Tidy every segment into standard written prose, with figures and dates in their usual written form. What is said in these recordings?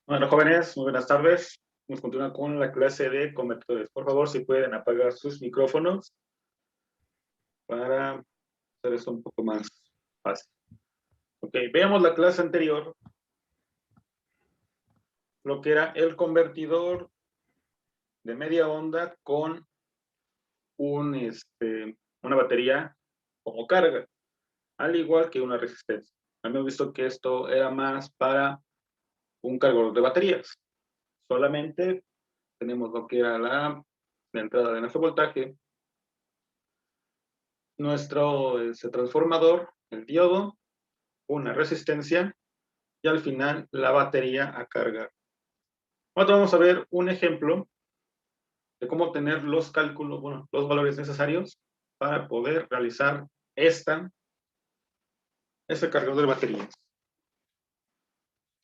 Bueno, jóvenes, muy buenas tardes. Vamos a continuar con la clase de convertidores. Por favor, si pueden apagar sus micrófonos para hacer esto un poco más fácil. Ok, veamos la clase anterior, lo que era el convertidor de media onda con una batería como carga, al igual que una resistencia. Hemos visto que esto era más para un cargador de baterías. Solamente tenemos lo que era la entrada de nuestro voltaje, nuestro transformador, el diodo, una resistencia y al final la batería a cargar. Ahora vamos a ver un ejemplo de cómo obtener los cálculos, bueno, los valores necesarios para poder realizar este cargador de baterías.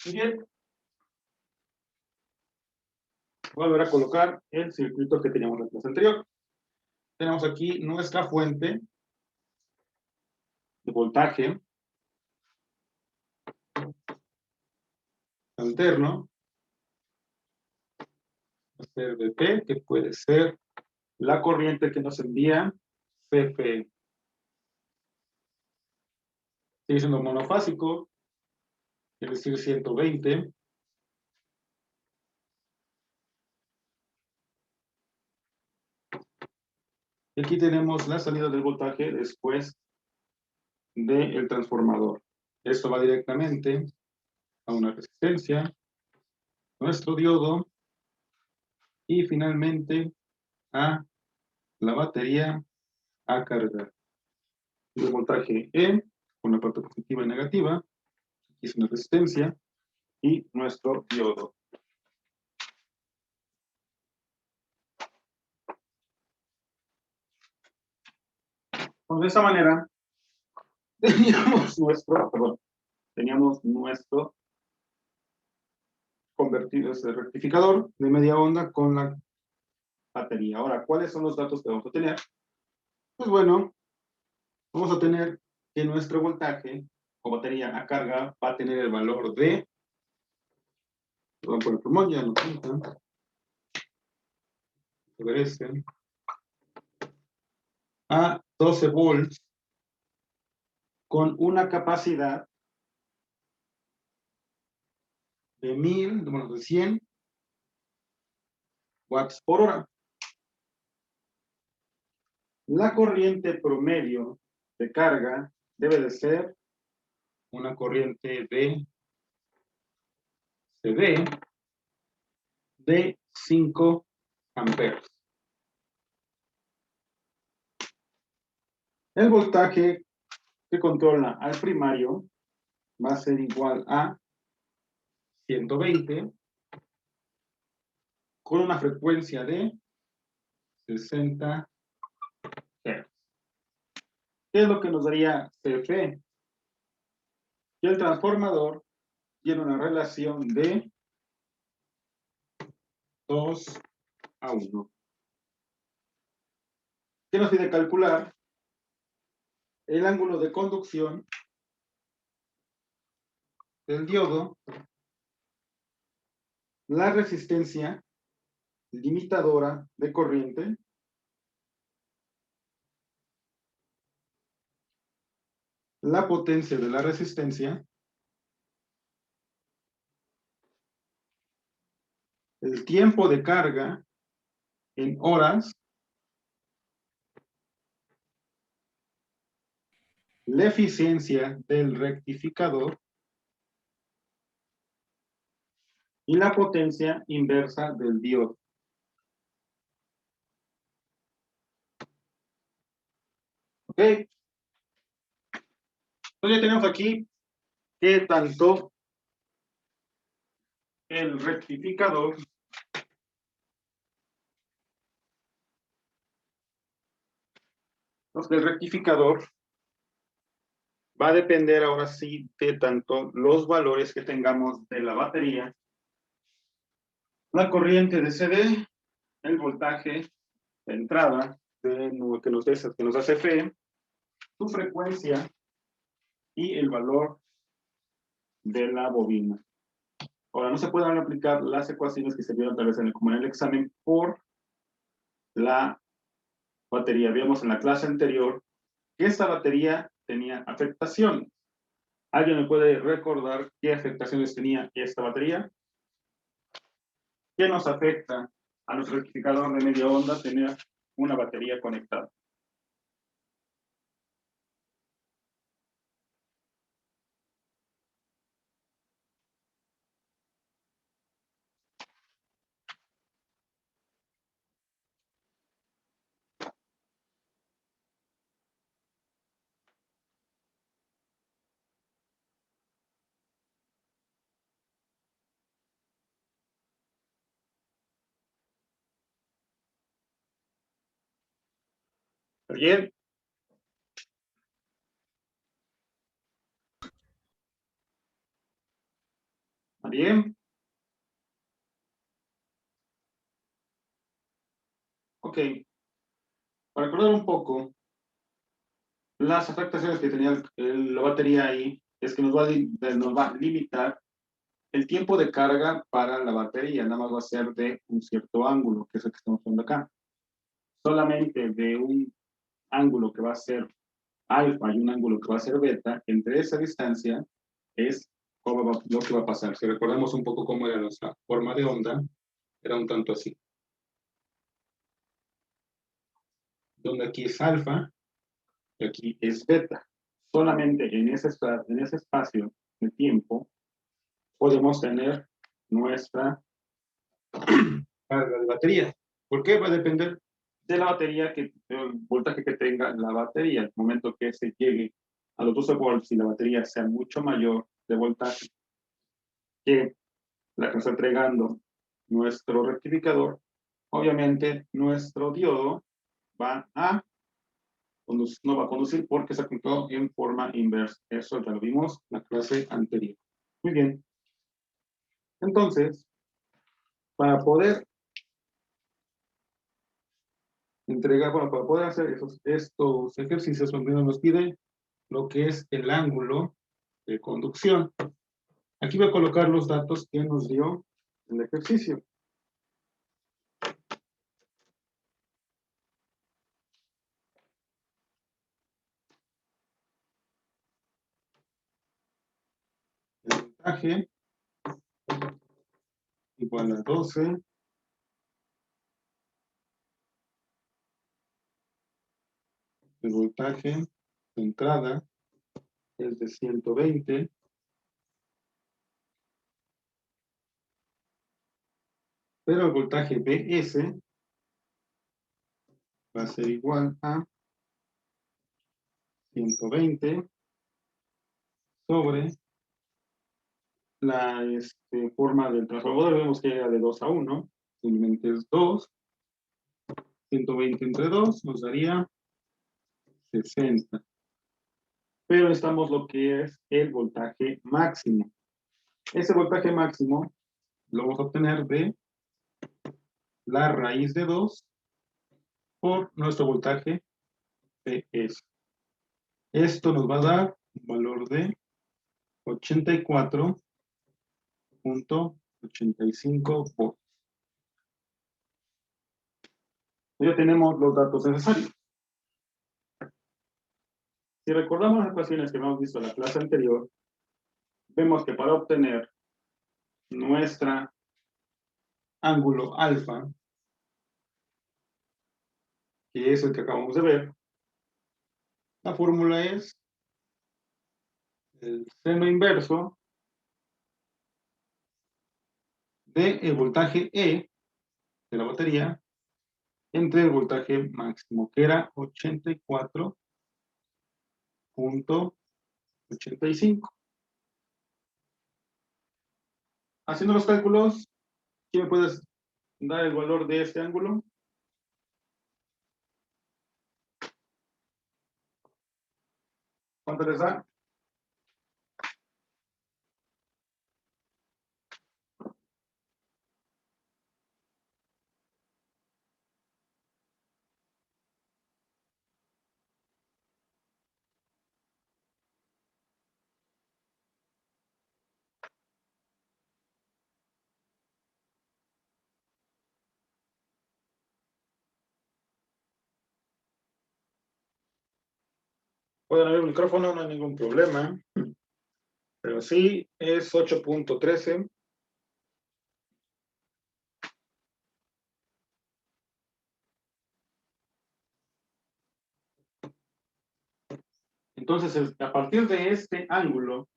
Muy bien. Voy a volver a colocar el circuito que teníamos en la clase anterior. Tenemos aquí nuestra fuente de voltaje alterno, ser VP, que puede ser la corriente que nos envía CFE. Sigue siendo monofásico, es decir, 120. Y aquí tenemos la salida del voltaje después del transformador. Esto va directamente a una resistencia, nuestro diodo y finalmente a la batería a cargar. El voltaje E con la parte positiva y negativa, aquí es una resistencia y nuestro diodo. Pues de esa manera teníamos nuestro rectificador de media onda con la batería. Ahora, ¿cuáles son los datos que vamos a tener? Pues bueno, vamos a tener que nuestro voltaje o batería a carga va a tener el valor de, perdón por el plumón, ya no pinta, a 12 volts con una capacidad de 100 watts por hora. La corriente promedio de carga debe de ser una corriente de CD de 5 amperes. El voltaje que controla al primario va a ser igual a 120 con una frecuencia de 60 Hz. ¿Qué es lo que nos daría CFE? Que el transformador tiene una relación de 2 a 1. ¿Qué nos pide calcular? El ángulo de conducción del diodo, la resistencia limitadora de corriente, la potencia de la resistencia, el tiempo de carga en horas, la eficiencia del rectificador y la potencia inversa del diodo. ¿Ok? Entonces ya tenemos aquí que tanto el rectificador va a depender ahora sí de tanto los valores que tengamos de la batería, la corriente de CD, el voltaje de entrada que nos da CFE, su frecuencia y el valor de la bobina. Ahora, no se pueden aplicar las ecuaciones que se vieron tal vez como en el examen por la batería. Vimos en la clase anterior que esta batería tenía afectaciones. ¿Alguien me puede recordar qué afectaciones tenía esta batería? ¿Qué nos afecta a nuestro rectificador de media onda tener una batería conectada? ¿Bien? ¿Bien? Ok. Para recordar un poco, las afectaciones que tenía la batería ahí es que nos va a limitar el tiempo de carga para la batería. Nada más va a ser de un cierto ángulo, que es el que estamos viendo acá. Solamente de un ángulo que va a ser alfa y un ángulo que va a ser beta, entre esa distancia es lo que va a pasar. Si recordamos un poco cómo era nuestra forma de onda, era un tanto así. Donde aquí es alfa y aquí es beta. Solamente en ese espacio de tiempo podemos tener nuestra carga de batería. ¿Por qué? Va a depender de la batería, del voltaje que tenga la batería. El momento que se llegue a los 12 volts y la batería sea mucho mayor de voltaje que la que nos está entregando nuestro rectificador, obviamente nuestro diodo va a no va a conducir porque se apuntó en forma inversa. Eso ya lo vimos en la clase anterior. Muy bien. Entonces, para poder para poder hacer estos ejercicios, primero nos pide lo que es el ángulo de conducción. Aquí voy a colocar los datos que nos dio el ejercicio. El voltaje igual a 12. El voltaje de entrada es de 120. Pero el voltaje BS va a ser igual a 120 sobre la forma del transformador. Vemos que era de 2 a 1. Simplemente es 2. 120 entre 2 nos daría 60. Pero necesitamos lo que es el voltaje máximo. Ese voltaje máximo lo vamos a obtener de la raíz de 2 por nuestro voltaje PS. Esto nos va a dar un valor de 84.85 volts. Ya tenemos los datos necesarios. Si recordamos las ecuaciones que hemos visto en la clase anterior, vemos que para obtener nuestra ángulo alfa, que es el que acabamos de ver, la fórmula es el seno inverso del voltaje E de la batería entre el voltaje máximo, que era 84.85. Haciendo los cálculos, ¿quién me puedes dar el valor de este ángulo? ¿Cuánto les da? Pueden abrir el micrófono, no hay ningún problema. Pero sí, es 8.13. Entonces, a partir de este ángulo,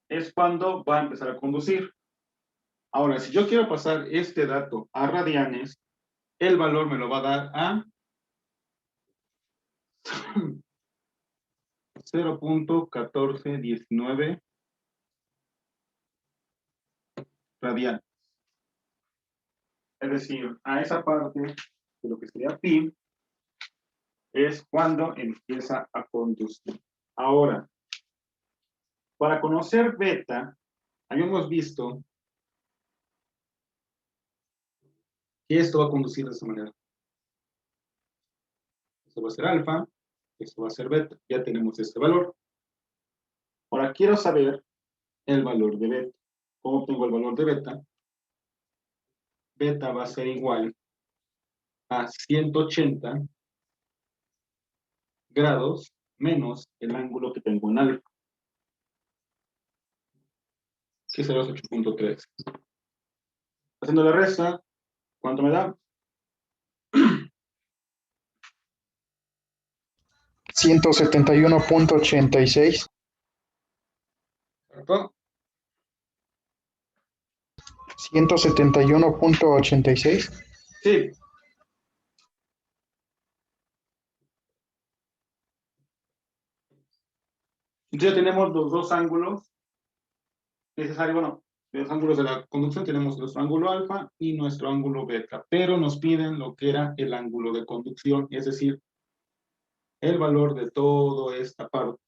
es cuando va a empezar a conducir. Ahora, si yo quiero pasar este dato a radianes, el valor me lo va a dar a 0.1419 radianes. Es decir, a esa parte de lo que sería pi, es cuando empieza a conducir. Ahora, para conocer beta, habíamos visto que esto va a conducir de esta manera. Esto va a ser alfa, esto va a ser beta. Ya tenemos este valor. Ahora quiero saber el valor de beta. ¿Cómo obtengo el valor de beta? Beta va a ser igual a 180 grados menos el ángulo que tengo en alfa, que será 8.3. Haciendo la resta, ¿cuánto me da? 171.86. ¿Cierto? 171.86. Sí. Entonces ya tenemos los dos ángulos necesarios. Bueno, los ángulos de la conducción tenemos nuestro ángulo alfa y nuestro ángulo beta, pero nos piden lo que era el ángulo de conducción, es decir, el valor de toda esta parte.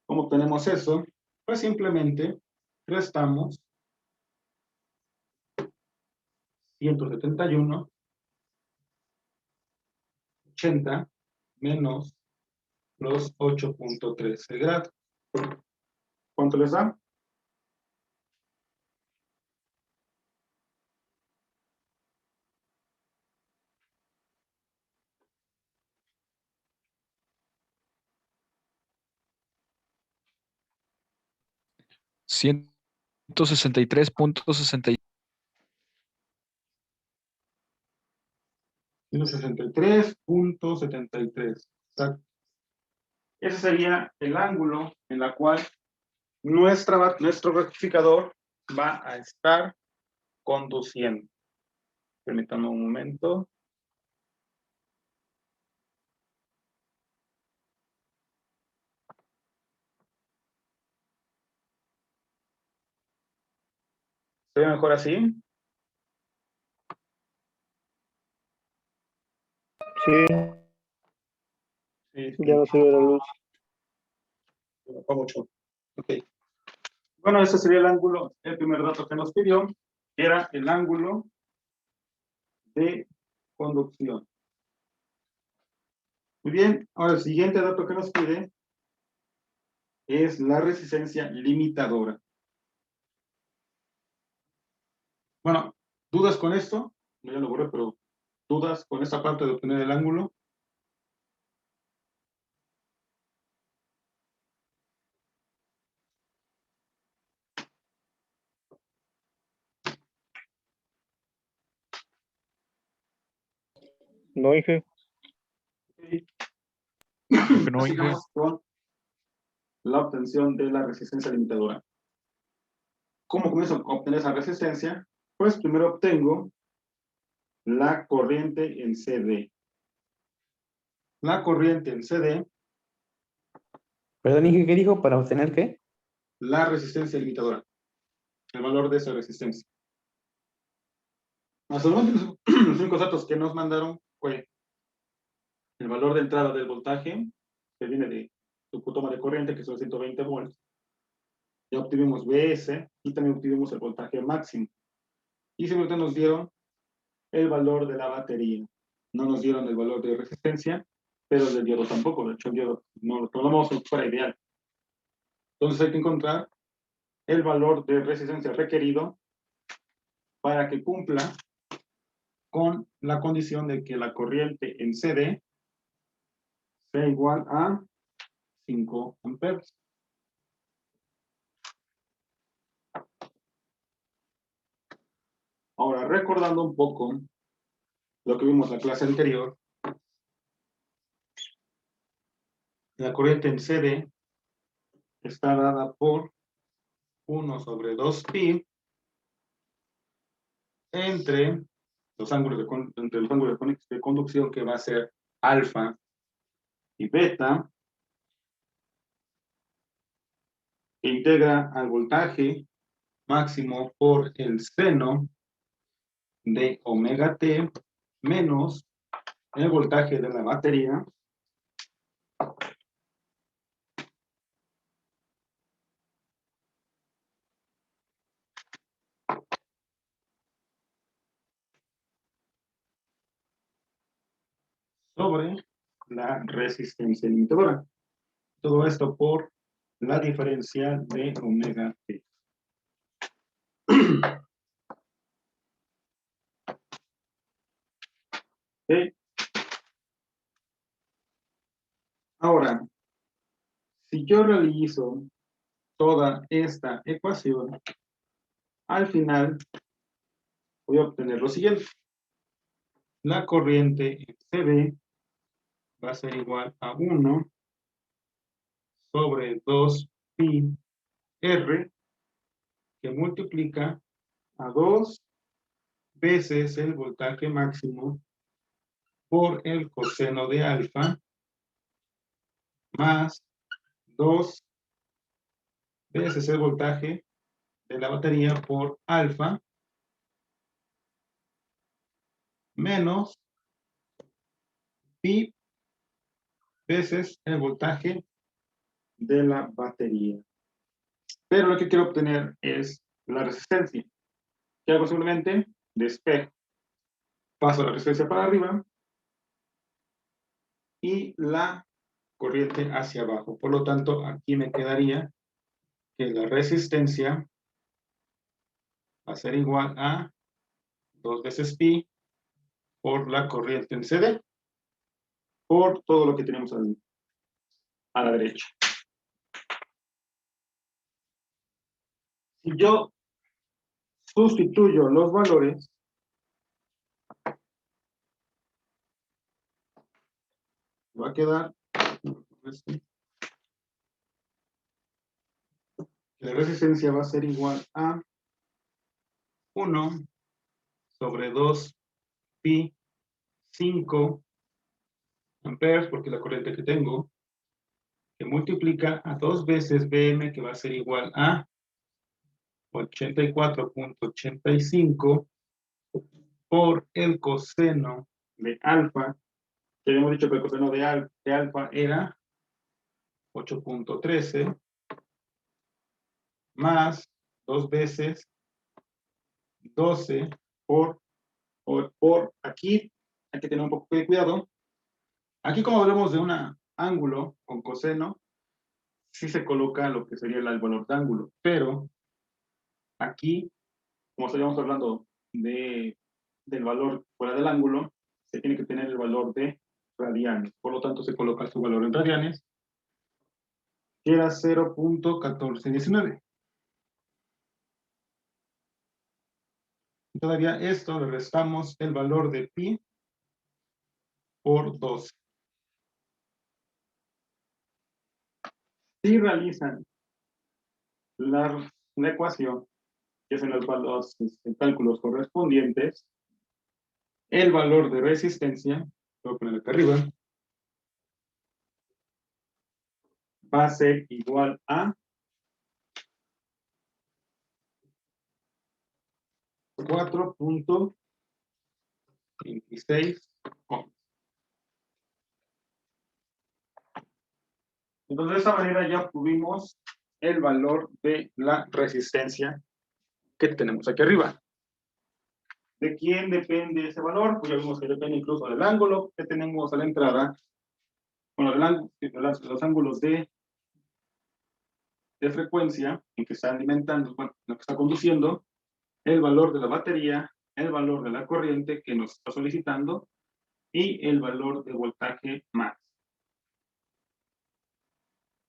¿Cómo obtenemos eso? Pues simplemente restamos 171, 80 menos los 8.13 grados. ¿Cuánto les da? Ciento 163.60. 163.73. Exacto. Ese sería el ángulo en la cual nuestro rectificador va a estar conduciendo. Permítanme un momento. ¿Se ve mejor así? Sí, Sí, ya no se ve la luz. mucho. Okay. Bueno, ese sería el ángulo, el primer dato que nos pidió, era el ángulo de conducción. Muy bien, ahora el siguiente dato que nos pide es la resistencia limitadora. Bueno, ¿dudas con esto? No, ya lo borré, pero ¿dudas con esta parte de obtener el ángulo? No, dije. Sí. Creo que no, Inge. Sigamos con la obtención de la resistencia limitadora. ¿Cómo comienzo a obtener esa resistencia? Pues primero obtengo la corriente en CD. La corriente en CD, Perdón, Inge, ¿qué dijo? ¿Para obtener qué? la resistencia limitadora, el valor de esa resistencia. Hasta el momento, los únicos datos que nos mandaron fue el valor de entrada del voltaje, que viene de tu toma de corriente, que son 120 volts. Ya obtuvimos BS y también obtuvimos el voltaje máximo. Y simplemente nos dieron el valor de la batería. No nos dieron el valor de resistencia, pero del diodo tampoco. De hecho, el diodo no lo tomamos si fuera ideal. Entonces hay que encontrar el valor de resistencia requerido para que cumpla con la condición de que la corriente en CD sea igual a 5 amperes. Ahora, recordando un poco lo que vimos en la clase anterior, la corriente en CD está dada por 1 sobre 2pi entre los ángulos de conducción, que va a ser alfa y beta, que integra al voltaje máximo por el seno de omega t menos el voltaje de la batería sobre la resistencia limitadora. Todo esto por la diferencia de omega t. ¿Okay? Ahora, si yo realizo toda esta ecuación, al final voy a obtener lo siguiente. La corriente en CB va a ser igual a 1 sobre 2pi r, que multiplica a 2 veces el voltaje máximo por el coseno de alfa más 2 veces el voltaje de la batería por alfa menos pi veces el voltaje de la batería. Pero lo que quiero obtener es la resistencia. ¿Qué hago? Simplemente despejo. Paso la resistencia para arriba y la corriente hacia abajo. Por lo tanto, aquí me quedaría que la resistencia va a ser igual a 2 veces pi por la corriente en CD, por todo lo que tenemos a la derecha. Si yo sustituyo los valores, va a quedar la resistencia va a ser igual a 1 sobre 2 pi 5 amperes, porque la corriente que tengo, que multiplica a 2 veces Bm, que va a ser igual a 84.85 por el coseno de alfa, que habíamos dicho que el coseno de alfa era 8.13, más 2 veces 12 por aquí, hay que tener un poco de cuidado. Aquí, como hablamos de un ángulo con coseno, sí se coloca lo que sería el valor de ángulo, pero aquí, como estaríamos hablando del valor fuera del ángulo, se tiene que tener el valor de radianes. Por lo tanto, se coloca su valor en radianes, que era 0.1419. Todavía esto le restamos el valor de pi por 12. Si realizan la ecuación, que son los cálculos correspondientes, el valor de resistencia, voy a poner acá arriba, va a ser igual a 4.26 ohms. Entonces, de esta manera ya obtuvimos el valor de la resistencia que tenemos aquí arriba. ¿De quién depende ese valor? Pues ya vimos que depende incluso del ángulo que tenemos a la entrada, bueno, los ángulos de frecuencia en que está alimentando, bueno, lo que está conduciendo, el valor de la batería, el valor de la corriente que nos está solicitando y el valor de voltaje max.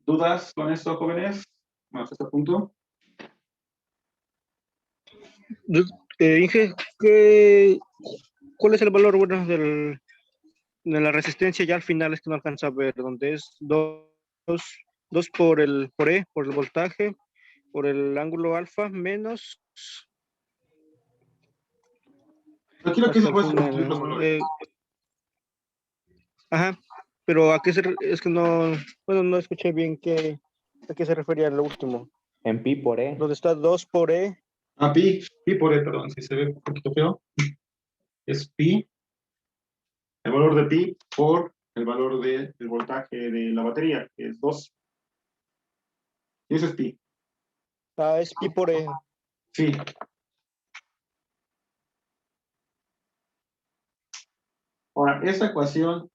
¿Dudas con esto, jóvenes? Bueno, hasta este punto. Inge, ¿cuál es el valor bueno de la resistencia ya al final? Es que no alcanza a ver, donde es 2 por el voltaje, por el ángulo alfa, menos Aquí lo que hasta se el puede final. sustituir los valores. Ajá, pero ¿a qué es que no, bueno, no escuché bien a qué se refería lo último. En pi por e. Donde está 2 por E, Ah, pi por E, perdón, si se ve un poquito feo. Es pi, el valor de pi por el valor del voltaje de la batería, que es 2. Y eso es pi. es pi por E. Sí. Ahora, esta ecuación,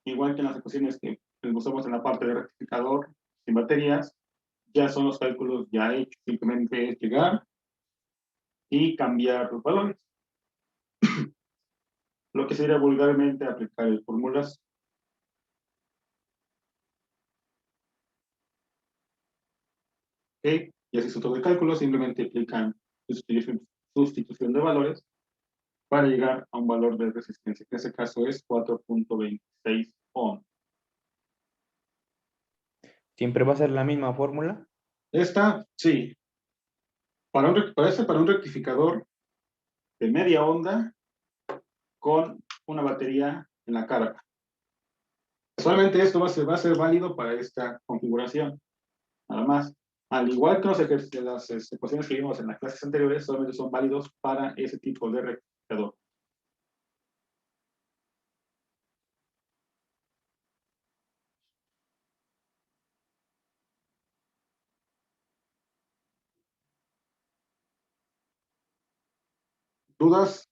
igual que en las ecuaciones que usamos en la parte de rectificador sin baterías, ya son los cálculos ya hechos. Simplemente es llegar y cambiar los valores. Lo que sería vulgarmente aplicar el fórmulas. ¿Ok? Y así hizo todo el cálculo, simplemente aplican sustitución de valores para llegar a un valor de resistencia, que en este caso es 4.26 ohm. ¿Siempre va a ser la misma fórmula? Esta, sí. Para un rectificador de media onda con una batería en la carga. Solamente esto va a ser válido para esta configuración. Nada más. Al igual que las ecuaciones que vimos en las clases anteriores, solamente son válidos para ese tipo de rectificador. ¿Dudas?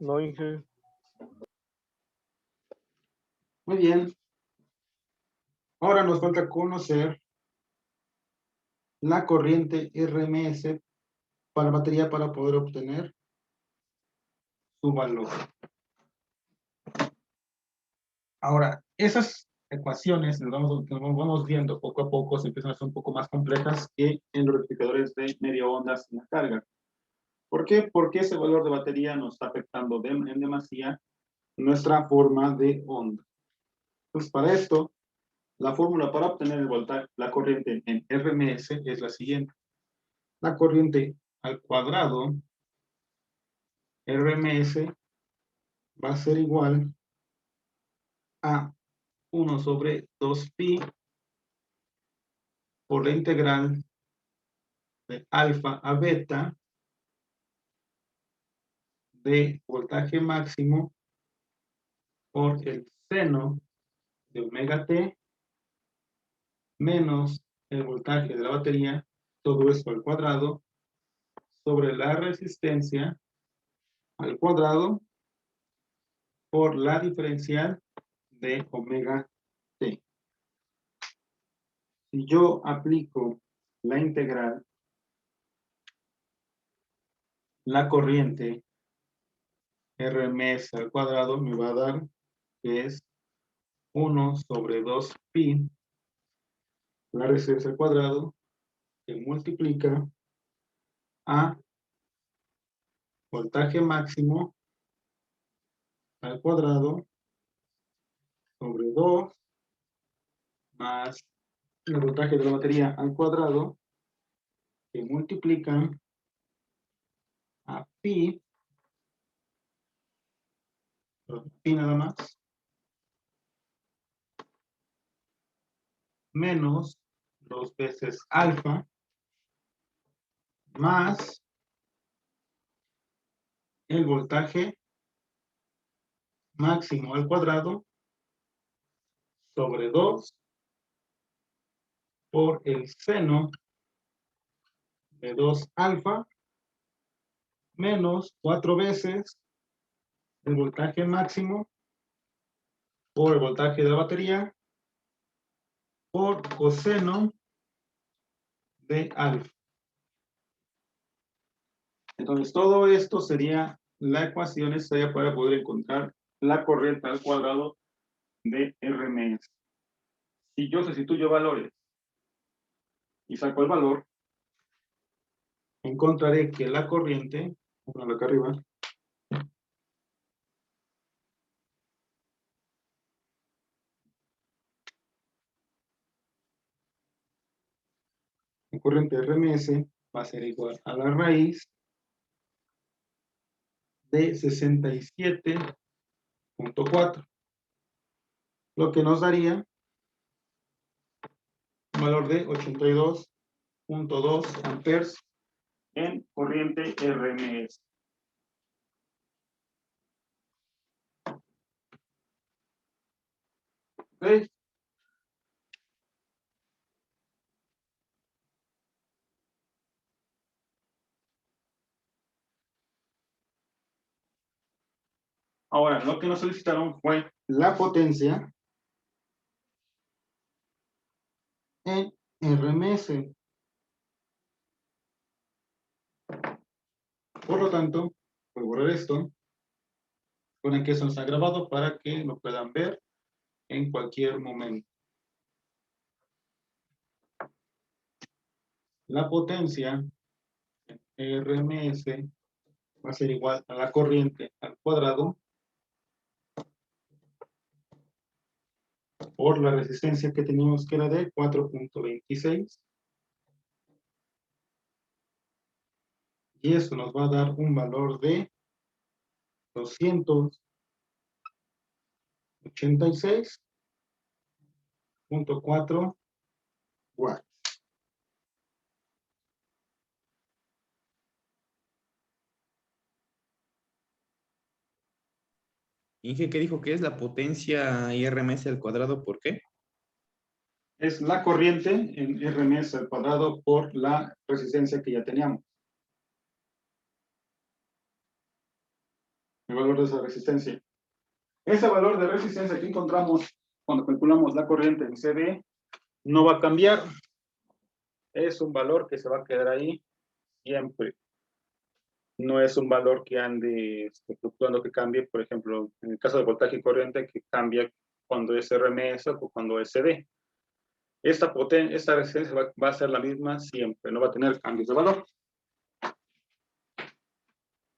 No, Inge. Muy bien. Ahora nos falta conocer la corriente RMS para batería para poder obtener su valor. Ahora, esas ecuaciones nos vamos viendo poco a poco, se empiezan a hacer un poco más complejas que en los rectificadores de media onda sin la carga. ¿Por qué? Porque ese valor de batería nos está afectando en demasía nuestra forma de onda. Entonces, para esto, la fórmula para obtener el voltaje, la corriente en RMS es la siguiente. La corriente al cuadrado RMS va a ser igual a 1 sobre 2pi por la integral de alfa a beta de voltaje máximo por el seno de omega t menos el voltaje de la batería, todo esto al cuadrado, sobre la resistencia al cuadrado por la diferencial de omega t. Si yo aplico la integral, la corriente RMS al cuadrado me va a dar que es 1 sobre 2pi, la resistencia al cuadrado, que multiplica a voltaje máximo al cuadrado sobre 2 más el voltaje de la batería al cuadrado, que multiplican a pi nada más, menos 2 veces alfa, más el voltaje máximo al cuadrado sobre 2 por el seno de 2 alfa menos 4 veces el voltaje máximo por el voltaje de la batería por coseno de alfa. Entonces todo esto sería la ecuación necesaria para poder encontrar la corriente al cuadrado de RMS. Si yo sustituyo valores y saco el valor, encontraré que la corriente, bueno, acá arriba, la corriente RMS va a ser igual a la raíz de 67.4, lo que nos daría un valor de 82.2 amperes en corriente RMS. ¿Ok? Ahora, lo que nos solicitaron fue la potencia en RMS. Por lo tanto, voy a borrar esto. Recuerden que eso está grabado para que lo puedan ver en cualquier momento. La potencia en RMS va a ser igual a la corriente al cuadrado por la resistencia que teníamos, que era de 4.26. Y eso nos va a dar un valor de 286.4 watts. Inge, ¿qué dijo que es la potencia IRMS al cuadrado? ¿Por qué? Es la corriente en RMS al cuadrado por la resistencia que ya teníamos. El valor de esa resistencia. Ese valor de resistencia que encontramos cuando calculamos la corriente en CD no va a cambiar. Es un valor que se va a quedar ahí siempre. No es un valor que ande fluctuando, que cambie, por ejemplo, en el caso de voltaje y corriente, que cambia cuando es RMS o cuando es CD. Esta resistencia va a ser la misma siempre, no va a tener cambios de valor.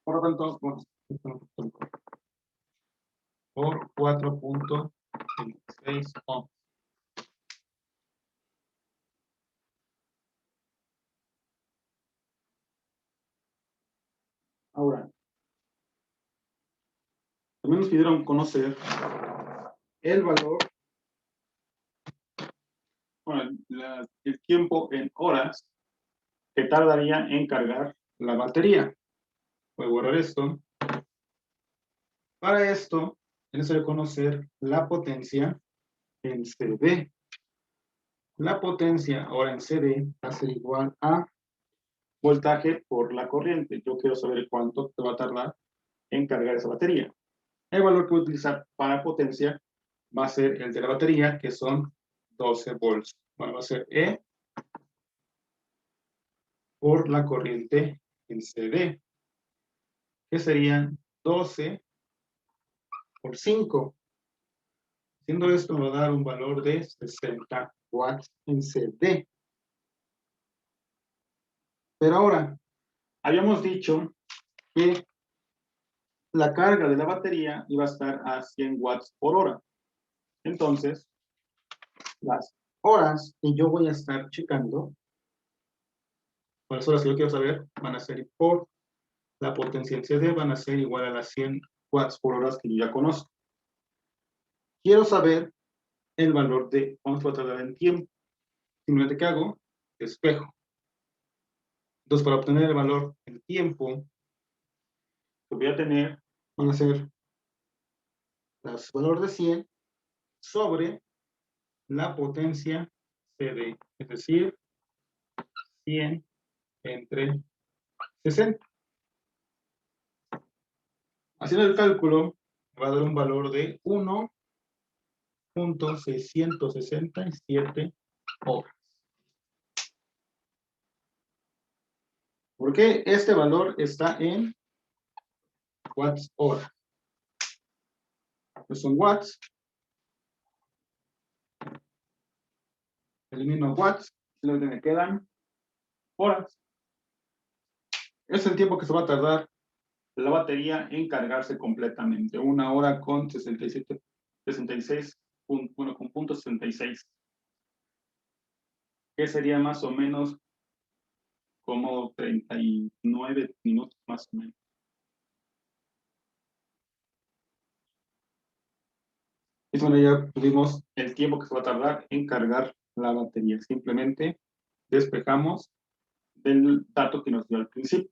Por lo tanto, por 4.26 ohms. Ahora, también nos pidieron conocer el valor, bueno, el tiempo en horas que tardaría en cargar la batería. Voy a borrar esto. Para esto, es necesario conocer la potencia en CD. La potencia ahora en CD va a ser igual a voltaje por la corriente. Yo quiero saber cuánto te va a tardar en cargar esa batería. El valor que voy a utilizar para potencia va a ser el de la batería, que son 12 volts. Bueno, va a ser E por la corriente en CD, que serían 12 por 5. Haciendo esto me va a dar un valor de 60 watts en CD. Pero ahora, habíamos dicho que la carga de la batería iba a estar a 100 watts por hora. Entonces, las horas que yo voy a estar checando, o las horas que yo quiero saber, van a ser por la potencia en CD, van a ser igual a las 100 watts por hora que yo ya conozco. Quiero saber el valor de cuánto va a tardar en tiempo. Simplemente, ¿qué hago? Despejo. Entonces, para obtener el valor en tiempo que voy a tener, van a ser el valor de 100 sobre la potencia CD, es decir, 100 entre 60. Haciendo el cálculo, me va a dar un valor de 1.667 horas. ¿Por qué este valor está en watts hora. Estos son watts. Elimino watts, lo que me quedan horas. Es el tiempo que se va a tardar la batería en cargarse completamente. 1 hora con 66, bueno, con punto 66. Que sería más o menos como 39 minutos más o menos. De esta manera ya tuvimos el tiempo que se va a tardar en cargar la batería. Simplemente despejamos del dato que nos dio al principio.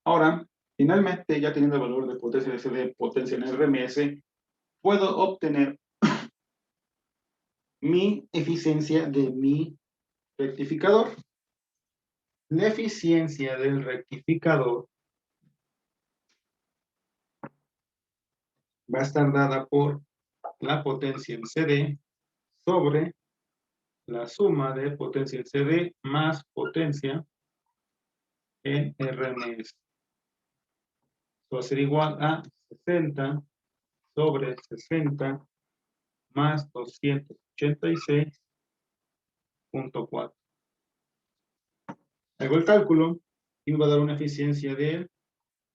Ahora, finalmente, ya teniendo el valor de potencia de potencia en RMS, puedo obtener mi eficiencia de mi rectificador. La eficiencia del rectificador va a estar dada por la potencia en CD sobre la suma de potencia en CD más potencia en RMS. Esto va a ser igual a 60 sobre 60 más 286.4. Hago el cálculo y me va a dar una eficiencia de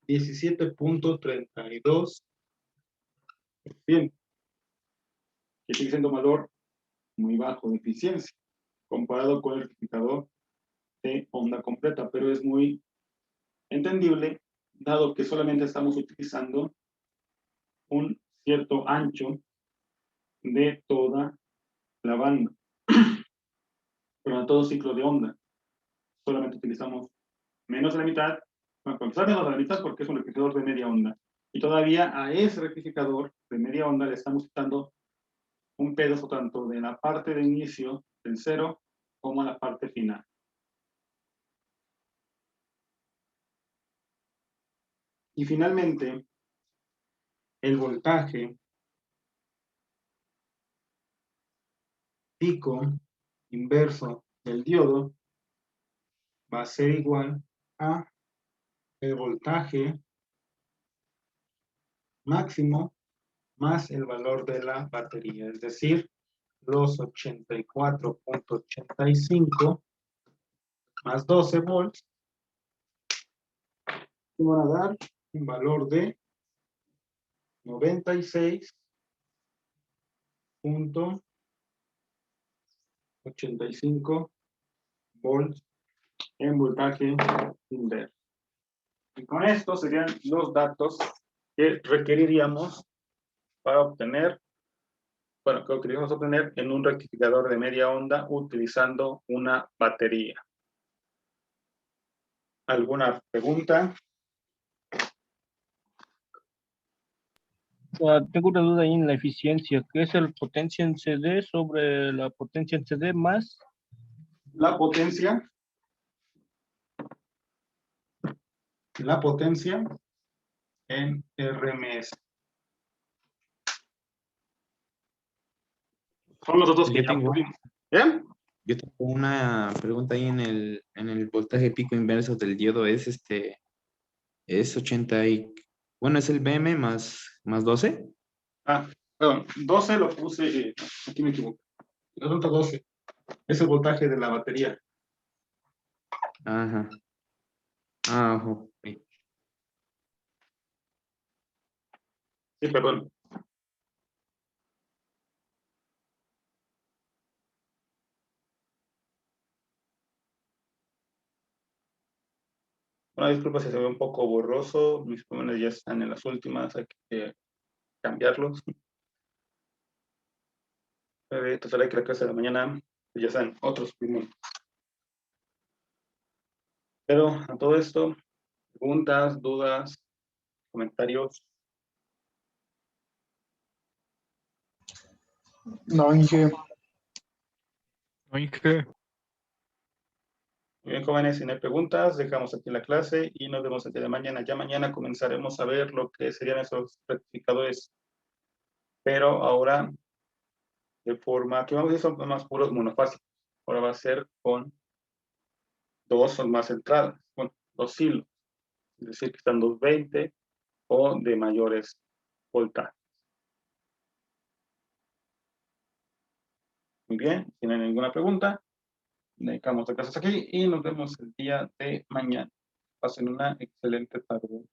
17.32%. Que sigue siendo un valor muy bajo de eficiencia comparado con el rectificador de onda completa, pero es muy entendible dado que solamente estamos utilizando un cierto ancho de toda la banda, pero en todo ciclo de onda. Solamente utilizamos menos de la mitad, bueno, menos de la mitad porque es un rectificador de media onda. Y todavía a ese rectificador de media onda le estamos quitando un pedazo tanto de la parte de inicio del cero como la parte final. Y finalmente, el voltaje pico inverso del diodo va a ser igual a el voltaje máximo más el valor de la batería, es decir, los 84.85 más 12 volts, me van a dar un valor de 96.85 volts en voltaje inverso. Y con esto serían los datos que requeriríamos para obtener, bueno, que queríamos obtener en un rectificador de media onda utilizando una batería. ¿Alguna pregunta? Tengo una duda ahí en la eficiencia. ¿Qué es el potencia en CD sobre la potencia en CD más? La potencia en RMS. Son los datos que Yo ya tengo, pudimos. ¿Bien? yo tengo una pregunta ahí en el voltaje pico inverso del diodo. Es 80 y, bueno, es el BM más 12. Ah, perdón, 12 lo puse, aquí me equivoco. El resulta 12. Es el voltaje de la batería. Ajá. Ah, ok. Sí, perdón. Una disculpa si se ve un poco borroso. Mis pulmones ya están en las últimas. Hay que cambiarlos. Trataré que la clase de la mañana ya sean otros pulmones. Pero a todo esto, preguntas, dudas, comentarios. No, Inge. No, Inge. Muy bien, jóvenes, si no hay preguntas, dejamos aquí la clase y nos vemos el día de mañana. Ya mañana comenzaremos a ver lo que serían esos rectificadores. Pero ahora, de forma que vamos a ir son más puros monofásicos. Ahora va a ser con dos o más entradas, bueno, dos hilos. Es decir, que están 220 o de mayores voltajes. Muy bien, si no hay ninguna pregunta, dejamos de clases aquí y nos vemos el día de mañana. Pasen una excelente tarde.